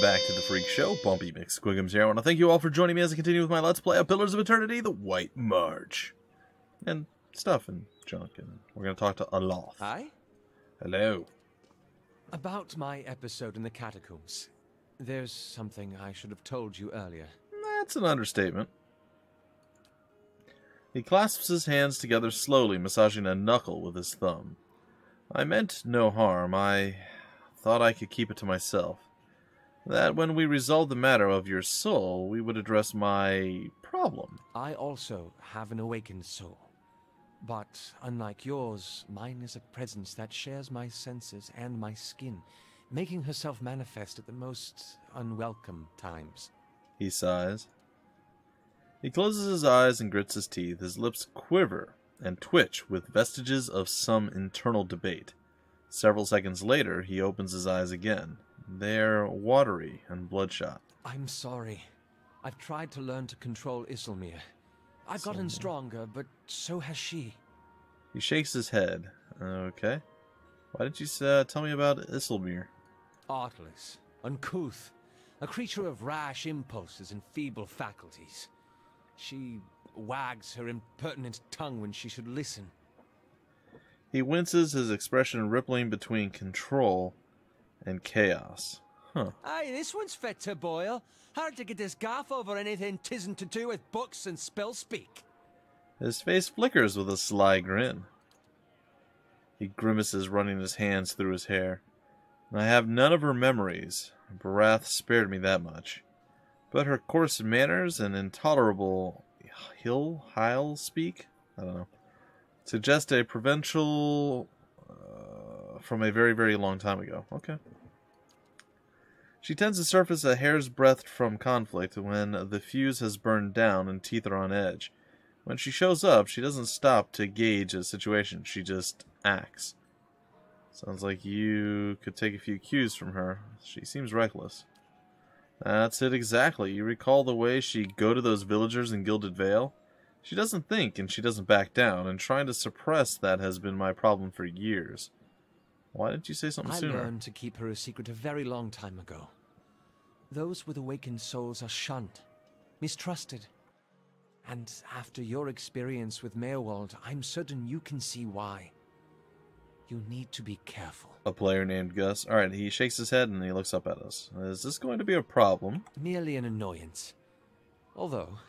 back to the Freak Show. Bumpy McSquigums here. I want to thank you all for joining me as I continue with my Let's Play of Pillars of Eternity, the White March. And stuff and junk, and we're going to talk to Aloth. Hi? Hello. About my episode in the catacombs. There's something I should have told you earlier. That's an understatement. He clasps his hands together slowly, massaging a knuckle with his thumb. I meant no harm. I thought I could keep it to myself. That when we resolved the matter of your soul, we would address my problem. I also have an awakened soul. But unlike yours, mine is a presence that shares my senses and my skin, making herself manifest at the most unwelcome times. He sighs. He closes his eyes and grits his teeth. His lips quiver and twitch with vestiges of some internal debate. Several seconds later, he opens his eyes again. They're watery and bloodshot. I'm sorry. I've tried to learn to control Almir. I've gotten stronger, but so has she. He shakes his head. Okay. Why didn't you tell me about Almir? Artless, uncouth, a creature of rash impulses and feeble faculties. She wags her impertinent tongue when she should listen. He winces, his expression rippling between control and chaos. Huh. Aye, this one's fit to boil. Hard to get this gaff over anything tisn't to do with books and spell speak. His face flickers with a sly grin. He grimaces, running his hands through his hair. I have none of her memories. Barath spared me that much. But her coarse manners and intolerable Heil speak, I don't know, suggest a provincial from a very, very long time ago. Okay. She tends to surface a hair's breadth from conflict when the fuse has burned down and teeth are on edge. When she shows up, she doesn't stop to gauge a situation. She just acts. Sounds like you could take a few cues from her. She seems reckless. That's it exactly. You recall the way she'd go to those villagers in Gilded Vale? She doesn't think and she doesn't back down, and trying to suppress that has been my problem for years. Why didn't you say something sooner? I learned to keep her a secret a very long time ago. Those with awakened souls are shunned, mistrusted. And after your experience with Meowald, I'm certain you can see why. You need to be careful. A player named Gus. Alright, he shakes his head and he looks up at us. Is this going to be a problem? Merely an annoyance. Although...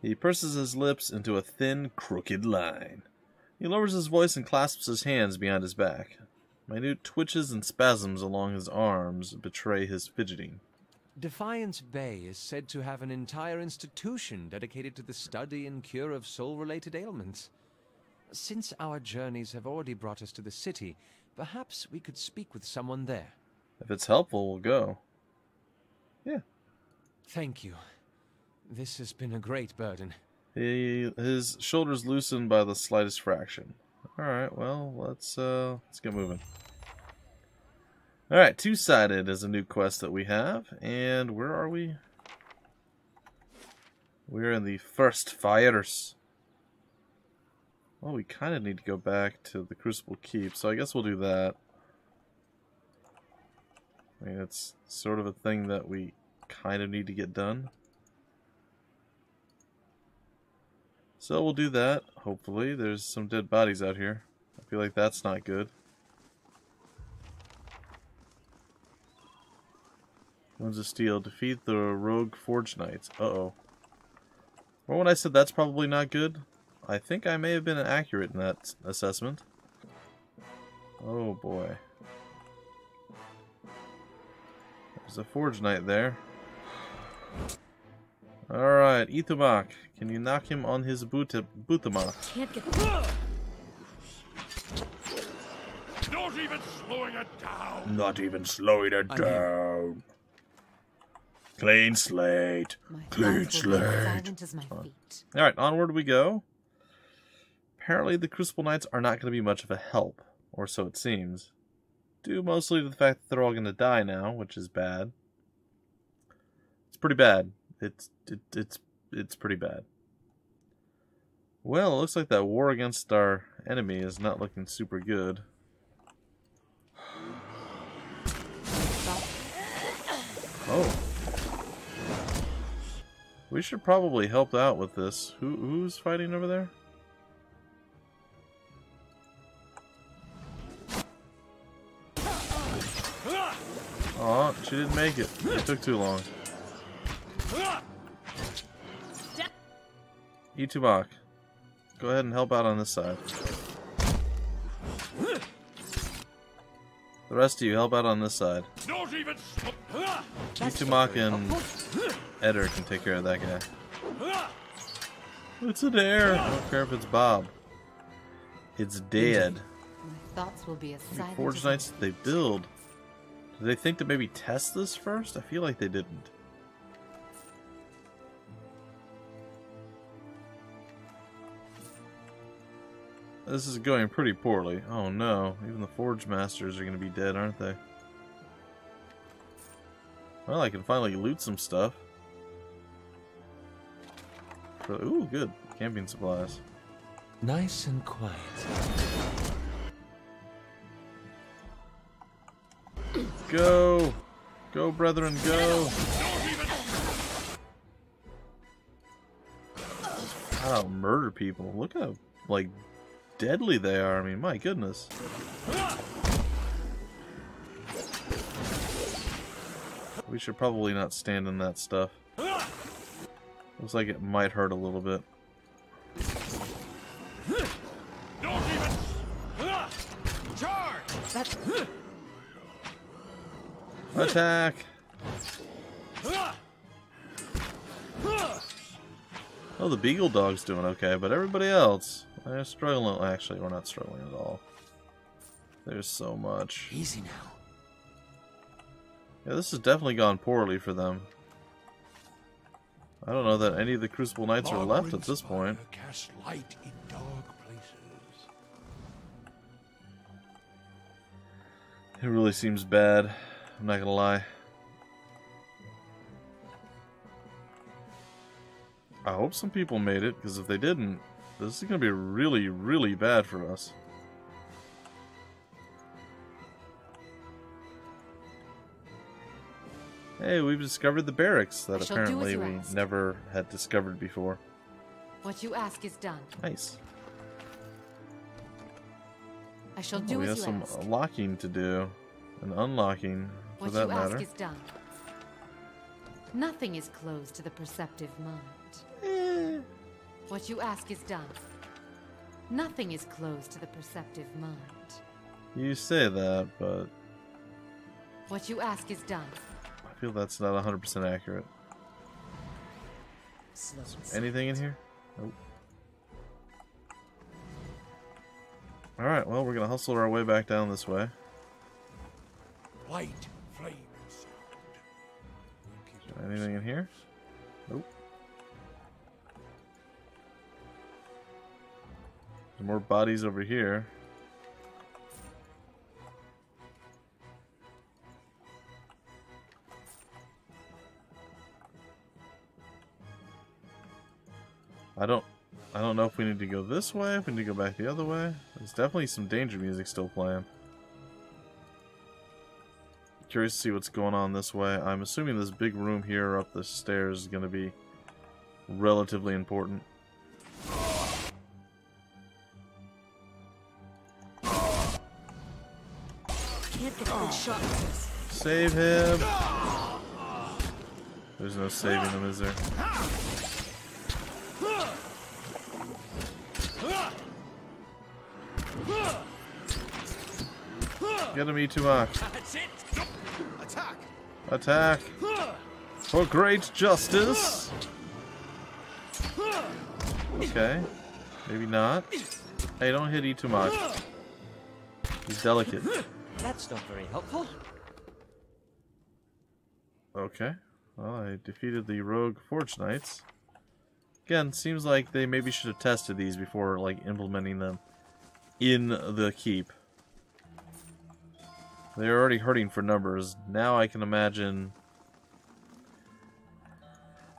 He purses his lips into a thin, crooked line. He lowers his voice and clasps his hands behind his back. Minute twitches and spasms along his arms betray his fidgeting. Defiance Bay is said to have an entire institution dedicated to the study and cure of soul-related ailments. Since our journeys have already brought us to the city, perhaps we could speak with someone there. If it's helpful, we'll go. Yeah. Thank you. This has been a great burden. His shoulders loosen by the slightest fraction. Alright, well, let's get moving. Alright, Two-Sided is a new quest that we have. And where are we? We're in the First Fires. Well, we kind of need to go back to the Crucible Keep, so I guess we'll do that. I mean, it's sort of a thing that we kind of need to get done. So we'll do that, hopefully. There's some dead bodies out here. I feel like that's not good. Wounds of Steel. Defeat the Rogue Forge Knights. Uh-oh. Well, when I said that's probably not good, I think I may have been accurate in that assessment. Oh boy. There's a Forge Knight there. Alright, Itumak. Can you knock him on his Butamak? Can't get... Not even slowing it down! Not even slowing it down. Clean slate. Clean slate. Alright, onward we go. Apparently the Crucible Knights are not going to be much of a help, or so it seems. Due mostly to the fact that they're all going to die now, which is bad. It's pretty bad. It's pretty bad. Well, it looks like that war against our enemy is not looking super good. Oh. We should probably help out with this. Who's fighting over there? Aw, she didn't make it. It took too long. Itumak, go ahead and help out on this side. The rest of you, help out on this side. Itumak and Eder can take care of that guy. It's an air. I don't care if it's Bob. It's dead. My thoughts will be as How many silent Forge as Knights did they build? Did they think to maybe test this first? I feel like they didn't. This is going pretty poorly. Oh no, even the Forge Masters are going to be dead, aren't they? Well, I can finally loot some stuff. Ooh, good. Camping supplies. Nice and quiet. Go! Go, brethren, go! Wow, murder people. Look how, like, deadly they are. I mean, my goodness. We should probably not stand in that stuff. Looks like it might hurt a little bit. Attack! Oh, the Beagle Dog's doing okay, but everybody else, they're struggling. Actually, we're not struggling at all. There's so much. Easy now. Yeah, this has definitely gone poorly for them. I don't know that any of the Crucible Knights are left at this point. Cast light in dark places. It really seems bad. I'm not gonna lie. I hope some people made it, because if they didn't, this is gonna be really, really bad for us. Hey, we've discovered the barracks that apparently we never had discovered before. What you ask is done. Nice. I shall do we as have you some ask. locking to do, and unlocking, for What that you matter. ask is done. Nothing is closed to the perceptive mind. What you ask is done. Nothing is closed to the perceptive mind. You say that, but What you ask is done. I feel that's not 100% accurate. Anything in here? Nope. Alright, well, we're gonna hustle our way back down this way. White flame sound. Anything in here? Nope. There's more bodies over here. I don't know if we need to go this way, if we need to go back the other way. There's definitely some danger music still playing. Curious to see what's going on this way. I'm assuming this big room here up the stairs is going to be relatively important. Can't get a good shot. Save him! There's no saving him, is there? Get him, Itumak. Attack! Attack! For great justice! Okay. Maybe not. Hey, don't hit Itumak. He's delicate. That's not very helpful. Okay. Well, I defeated the rogue Forge Knights. Again, seems like they maybe should have tested these before, like, implementing them in the keep. They're already hurting for numbers. Now I can imagine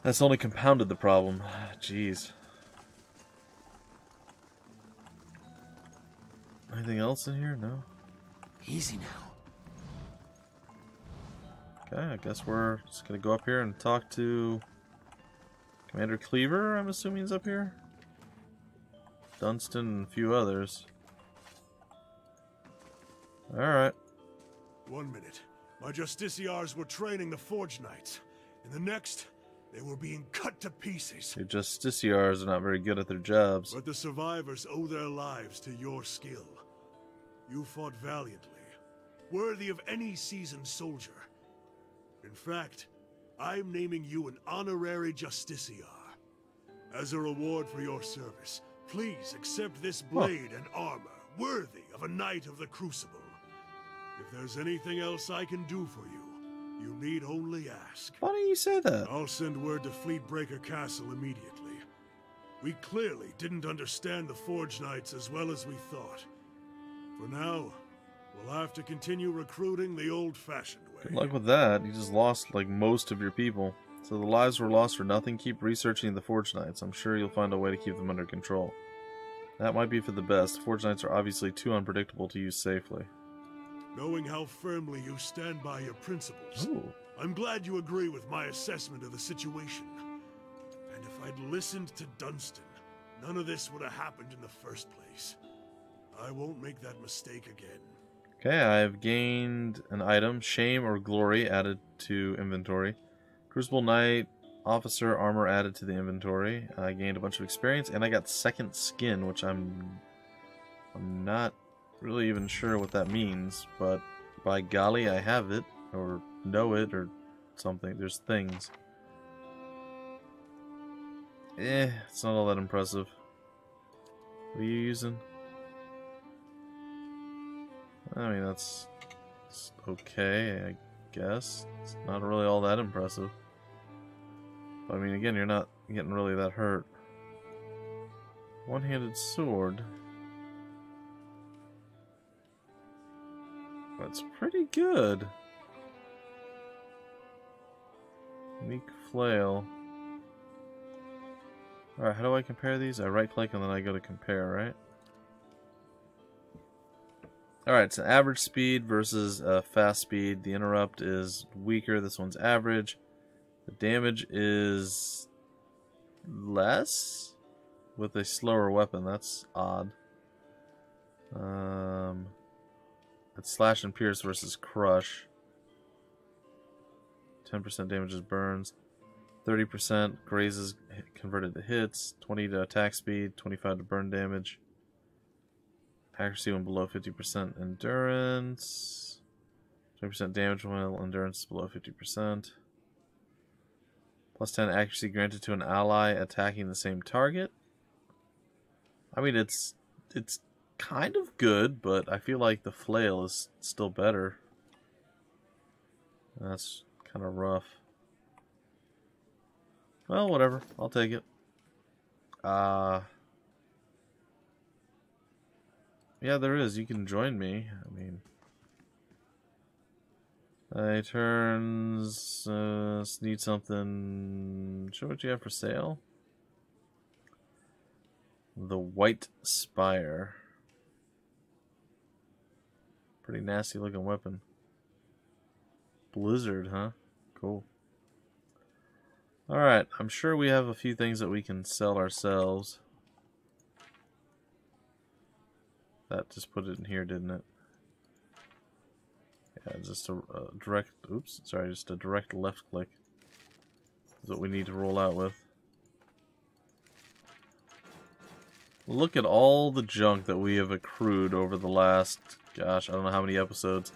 that's only compounded the problem. Jeez. Anything else in here? No. Easy now. Okay, I guess we're just gonna go up here and talk to Commander Cleaver, I'm assuming he's up here. Dunstan and a few others. Alright. 1 minute. My Justiciars were training the Forge Knights. In the next, they were being cut to pieces. Your Justiciars are not very good at their jobs. But the survivors owe their lives to your skill. You fought valiantly, worthy of any seasoned soldier. In fact, I'm naming you an honorary Justiciar. As a reward for your service, please accept this blade and armor, worthy of a Knight of the Crucible. If there's anything else I can do for you, you need only ask. Why don't you say that? I'll send word to Fleetbreaker Castle immediately. We clearly didn't understand the Forge Knights as well as we thought. For now, we'll have to continue recruiting the old-fashioned way. Good luck with that. You just lost, like, most of your people. So the lives were lost for nothing. Keep researching the Forge Knights. I'm sure you'll find a way to keep them under control. That might be for the best. The Forge Knights are obviously too unpredictable to use safely. Knowing how firmly you stand by your principles, Ooh. I'm glad you agree with my assessment of the situation. And if I'd listened to Dunstan, none of this would have happened in the first place. I won't make that mistake again. Okay, I have gained an item, Shame or Glory, added to inventory. Crucible Knight, Officer, Armor added to the inventory. I gained a bunch of experience, and I got Second Skin, which I'm not really even sure what that means, but by golly, I have it, or know it, or something. There's things. It's not all that impressive. What are you using? I mean, it's okay, I guess. It's not really all that impressive. But, I mean, again, you're not getting really that hurt. One-handed sword. That's pretty good. Unique flail. Alright, how do I compare these? I right-click and then I go to compare, right? Alright, it's an average speed versus fast speed. The interrupt is weaker. This one's average. The damage is less with a slower weapon. That's odd. It's slash and pierce versus crush. 10% damages burns. 30% grazes converted to hits. 20 to attack speed. 25 to burn damage. Accuracy when below 50%. Endurance. 20% damage when endurance is below 50%. Plus 10 accuracy granted to an ally attacking the same target. I mean, it's kind of good, but I feel like the flail is still better. That's kind of rough. Well, whatever. I'll take it. Yeah, there is. You can join me. I mean, turns need something. Show what you have for sale. The White Spire. Pretty nasty looking weapon. Blizzard, huh? Cool. Alright, I'm sure we have a few things that we can sell ourselves. That just put it in here, didn't it? Yeah, just a direct, oops, sorry, just a direct left click is what we need to roll out with. Look at all the junk that we have accrued over the last, gosh, I don't know how many episodes.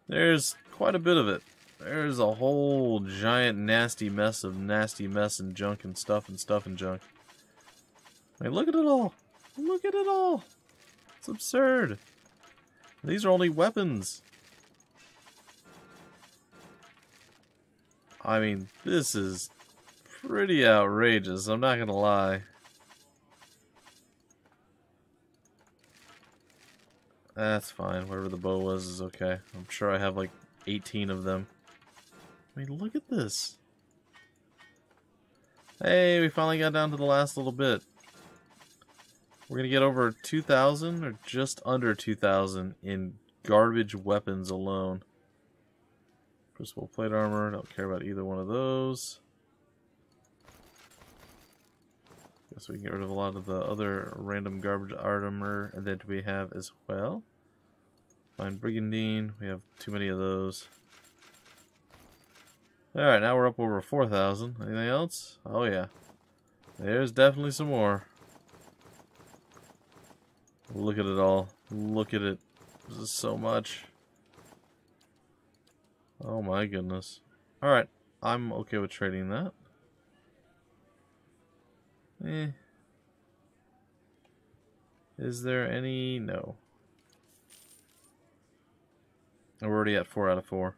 There's quite a bit of it. There's a whole giant nasty mess and junk and stuff and junk. I mean, look at it all. Look at it all. It's absurd. These are only weapons. I mean, this is pretty outrageous. I'm not gonna lie. That's fine. Whatever the bow was is okay. I'm sure I have like 18 of them. I mean, look at this. Hey, we finally got down to the last little bit. We're going to get over 2,000 or just under 2,000 in garbage weapons alone. Crucible plate armor. Don't care about either one of those. Guess we can get rid of a lot of the other random garbage armor that we have as well. Fine Brigandine. We have too many of those. Alright, now we're up over 4,000. Anything else? Oh yeah. There's definitely some more. Look at it all. Look at it. This is so much. Oh my goodness. Alright, I'm okay with trading that. Is there any? No. We're already at 4 out of 4.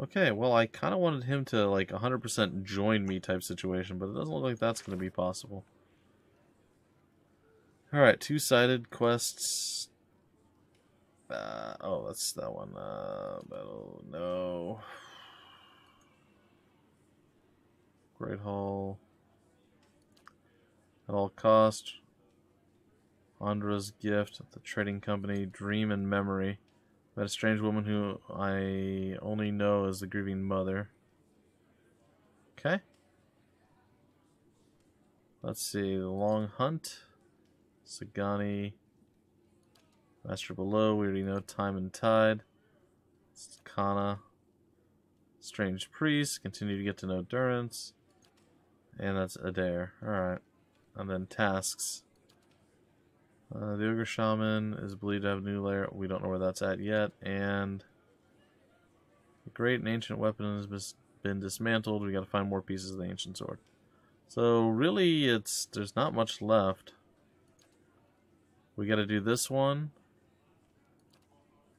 Okay, well, I kind of wanted him to, like, 100% join me type situation, but it doesn't look like that's going to be possible. Alright, two-sided quests. Oh, that's that one. Battle, no. Great Hall. At all cost. Andra's gift at the trading company. Dream and memory. Met a strange woman who I only know as the grieving mother. Okay. Let's see. The Long Hunt. Sagani. Master Below. We already know Time and Tide. Kana. Strange Priest. Continue to get to know Durance. And that's Adair. Alright. And then tasks. The Ogre Shaman is believed to have a new lair. We don't know where that's at yet. And the great and ancient weapon has been dismantled. We got to find more pieces of the ancient sword. So really, there's not much left. We got to do this one,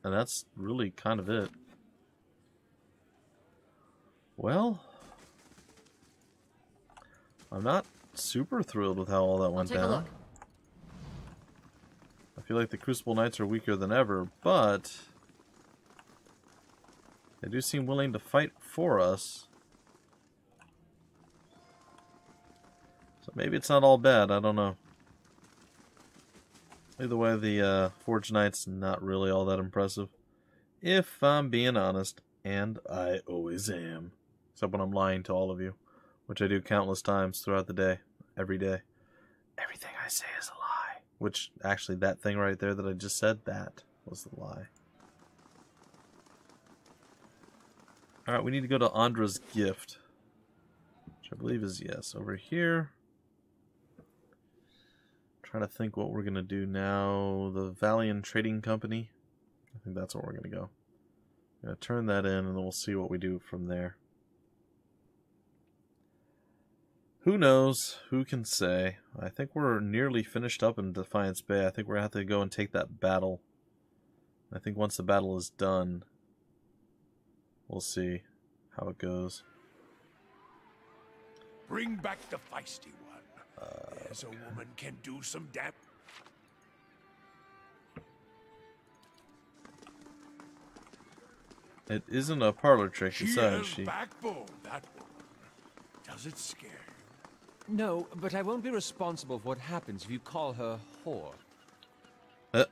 and that's really kind of it. Well, I'm not super thrilled with how all that went down. Take a look. I feel like the Crucible Knights are weaker than ever, but they do seem willing to fight for us. So maybe it's not all bad, I don't know. Either way, the Forge Knights, not really all that impressive. If I'm being honest, and I always am. Except when I'm lying to all of you, which I do countless times throughout the day, every day. Everything I say is a lie. Which, actually, that thing right there that I just said, that was the lie. Alright, we need to go to Andra's gift. Which I believe is, yes, over here. Trying to think what we're going to do now. The Vailian Trading Company. I think that's where we're going to go. I'm going to turn that in, and then we'll see what we do from there. Who knows? Who can say? I think we're nearly finished up in Defiance Bay. I think we're going to have to go and take that battle. I think once the battle is done, we'll see how it goes. Bring back the feisty one. There's a woman can do some damn. It isn't a parlor trick. She Besides, has backbone, that woman. Does it scare you? No, but I won't be responsible for what happens if you call her whore. I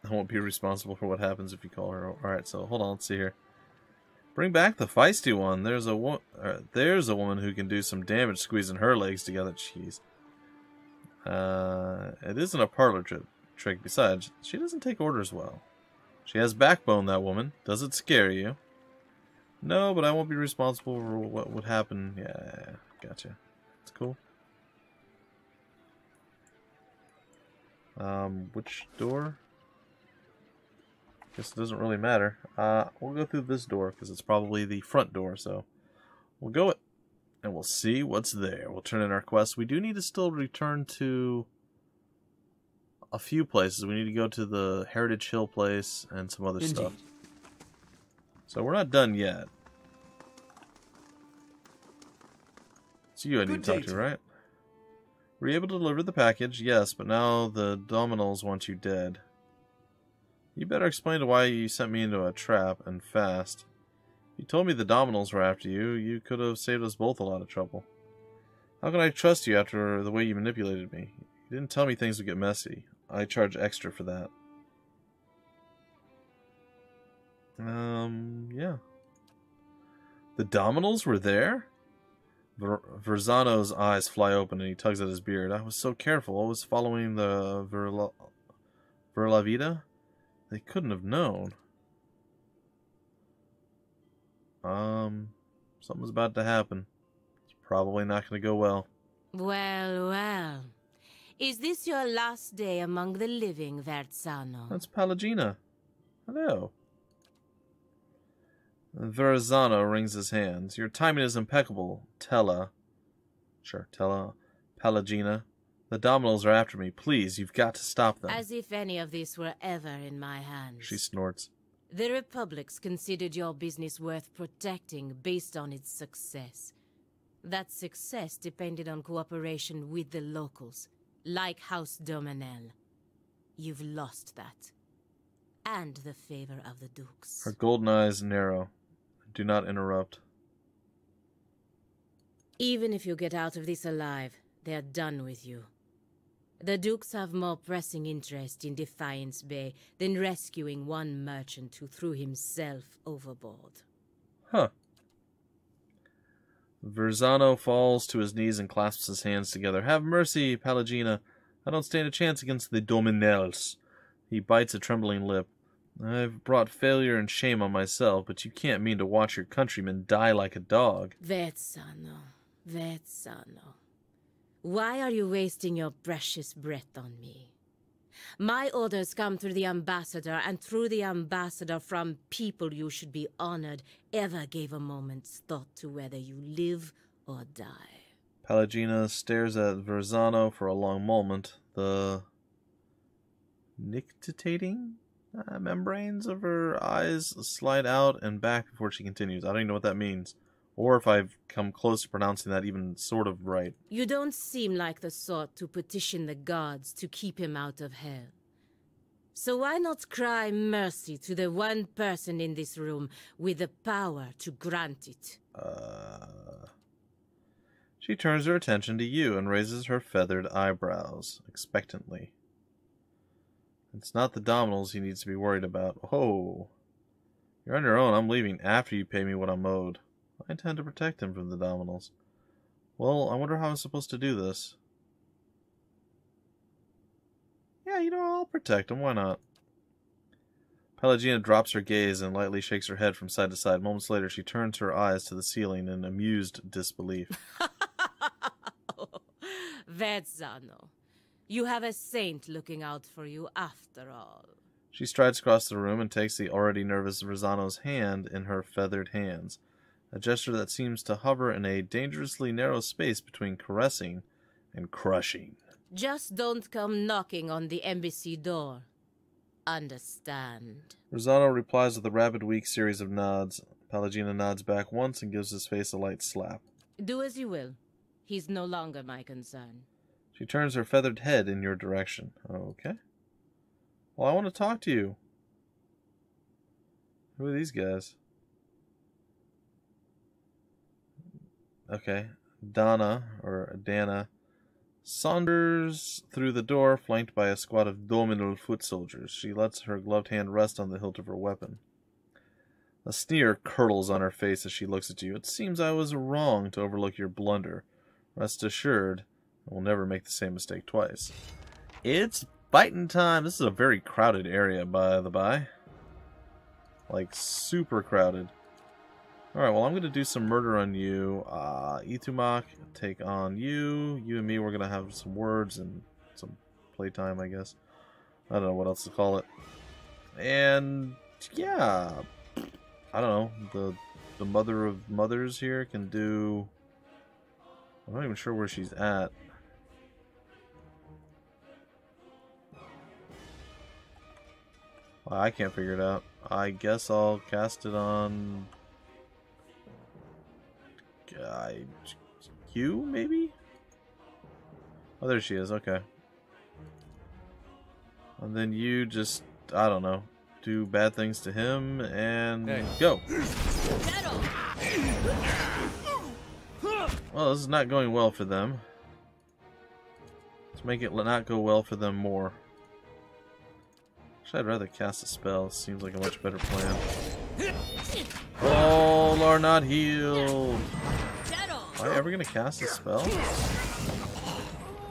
won't be responsible for what happens if you call her. Alright, so hold on, let's see here. Bring back the feisty one. There's a woman who can do some damage squeezing her legs together. Jeez. It isn't a parlor trick. Besides, she doesn't take orders well. She has backbone, that woman. Does it scare you? No, but I won't be responsible for what would happen. Yeah, gotcha. It's cool. Which door? Guess it doesn't really matter. We'll go through this door because it's probably the front door, so we'll go it and we'll see what's there. We'll turn in our quest. We do need to still return to a few places. We need to go to the Heritage Hill place and some other stuff. So we're not done yet. It's you I need to talk to, right? Were you able to deliver the package? Yes, but now the Doemenels want you dead. You better explain to why you sent me into a trap, and fast. If you told me the Doemenels were after you, you could have saved us both a lot of trouble. How can I trust you after the way you manipulated me? You didn't tell me things would get messy. I charge extra for that. Yeah. The Doemenels were there? Verzano's eyes fly open and he tugs at his beard. I was so careful, always following the Verla Vida? They couldn't have known. Something's about to happen. It's probably not going to go well. Well, well. Is this your last day among the living, Verzano? That's Pallegina. Hello. Verzano wrings his hands. Your timing is impeccable, Tella. Sure, Tella. Pallegina. The Doemenels are after me. Please, you've got to stop them. As if any of this were ever in my hands. She snorts. The Republics considered your business worth protecting based on its success. That success depended on cooperation with the locals, like House Doemenel. You've lost that. And the favor of the Dukes. Her golden eyes narrow. Do not interrupt. Even if you get out of this alive, they're done with you. The Dukes have more pressing interest in Defiance Bay than rescuing one merchant who threw himself overboard. Huh. Verzano falls to his knees and clasps his hands together. Have mercy, Pallegina. I don't stand a chance against the Doemenels. He bites a trembling lip. I've brought failure and shame on myself, but you can't mean to watch your countrymen die like a dog. Verzano, Verzano. Why are you wasting your precious breath on me? My orders come through the ambassador, and through the ambassador from people you should be honored ever gave a moment's thought to whether you live or die. Pallegina stares at Verzano for a long moment. The nictitating membranes of her eyes slide out and back before she continues. I don't even know what that means. Or if I've come close to pronouncing that even sort of right. You don't seem like the sort to petition the gods to keep him out of hell. So why not cry mercy to the one person in this room with the power to grant it? She turns her attention to you and raises her feathered eyebrows expectantly. It's not the Doemenels he needs to be worried about. Oh. You're on your own. I'm leaving after you pay me what I'm owed. I intend to protect him from the Doemenels. Well, I wonder how I'm supposed to do this. Yeah, you know, I'll protect him. Why not? Pallegina drops her gaze and lightly shakes her head from side to side. Moments later, she turns her eyes to the ceiling in amused disbelief. Verzano, you have a saint looking out for you after all. She strides across the room and takes the already nervous Verzano's hand in her feathered hands. A gesture that seems to hover in a dangerously narrow space between caressing and crushing. Just don't come knocking on the embassy door. Understand? Verzano replies with a rapid, weak series of nods. Pallegina nods back once and gives his face a light slap. Do as you will. He's no longer my concern. She turns her feathered head in your direction. Okay. Well, I want to talk to you. Who are these guys? Okay. Dana saunters through the door, flanked by a squad of Doemenel foot soldiers. She lets her gloved hand rest on the hilt of her weapon. A sneer curdles on her face as she looks at you. It seems I was wrong to overlook your blunder. Rest assured, I will never make the same mistake twice. It's Fightin Time. This is a very crowded area, by the by. Like, super crowded. Alright, well, I'm going to do some murder on you. Itumak, take on you. You and me, we're going to have some words and some playtime, I guess. I don't know what else to call it. And, yeah. I don't know. The mother of mothers here can do... I'm not even sure where she's at. Well, I can't figure it out. I guess I'll cast it on... Q, maybe? Oh, there she is. Okay. And then you just, I don't know, do bad things to him and go. Well, this is not going well for them. Let's make it not go well for them more. Actually, I'd rather cast a spell. Seems like a much better plan. All are not healed. Am I ever going to cast a spell?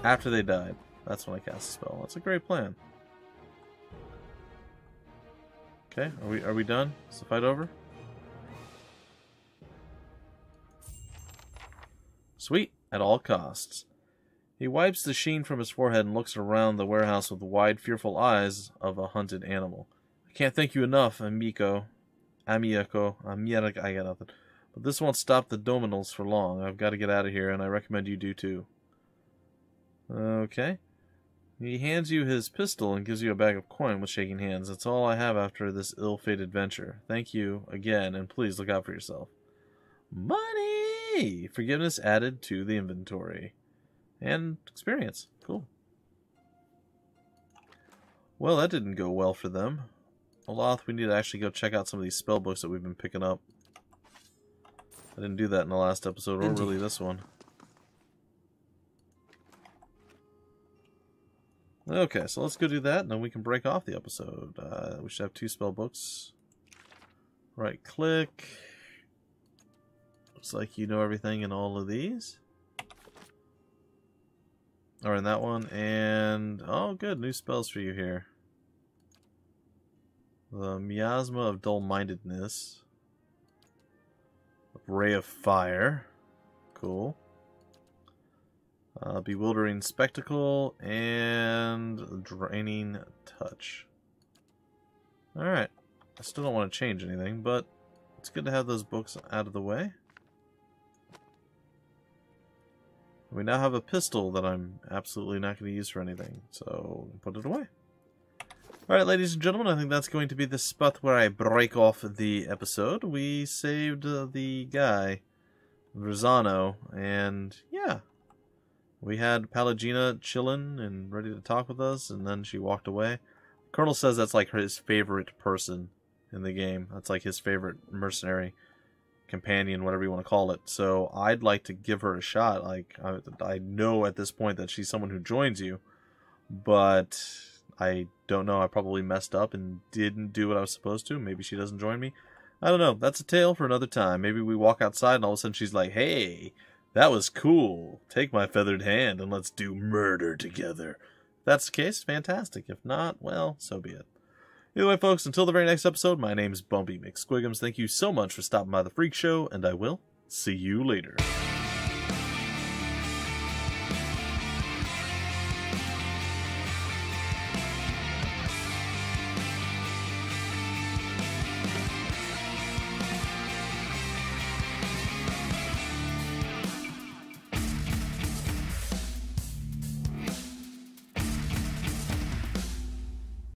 After they died. That's when I cast a spell. That's a great plan. Okay, are we done? Is the fight over? Sweet, at all costs. He wipes the sheen from his forehead and looks around the warehouse with the wide, fearful eyes of a hunted animal. I can't thank you enough, Amico. I got nothing. But this won't stop the Doemenels for long. I've got to get out of here, and I recommend you do too. Okay. He hands you his pistol and gives you a bag of coin with shaking hands. That's all I have after this ill-fated venture. Thank you again, and please look out for yourself. Money! Forgiveness added to the inventory. And experience. Cool. Well, that didn't go well for them. Oloth, we need to actually go check out some of these spell books that we've been picking up. I didn't do that in the last episode, or really this one. Okay, so let's go do that, and then we can break off the episode. We should have 2 spell books. Right click. Looks like you know everything in all of these. Or in that one, and... oh, good, new spells for you here. The Miasma of Dull-Mindedness. Ray of Fire. Cool. Bewildering Spectacle, and Draining Touch. Alright. I still don't want to change anything, but it's good to have those books out of the way. We now have a pistol that I'm absolutely not going to use for anything, so put it away. Alright, ladies and gentlemen, I think that's going to be the spot where I break off the episode. We saved the guy, Rosano, and yeah. We had Pallegina chilling and ready to talk with us, and then she walked away. Colonel says that's like his favorite person in the game. That's like his favorite mercenary companion, whatever you want to call it. So I'd like to give her a shot. Like I know at this point that she's someone who joins you, but I don't know. I probably messed up and didn't do what I was supposed to. Maybe she doesn't join me. I don't know. That's a tale for another time. Maybe we walk outside and all of a sudden she's like, hey, that was cool. Take my feathered hand and let's do murder together. If that's the case, fantastic. If not, well, so be it. Either way, folks, until the very next episode, my name's Bumpy McSquigums. Thank you so much for stopping by the Freak Show, and I will see you later.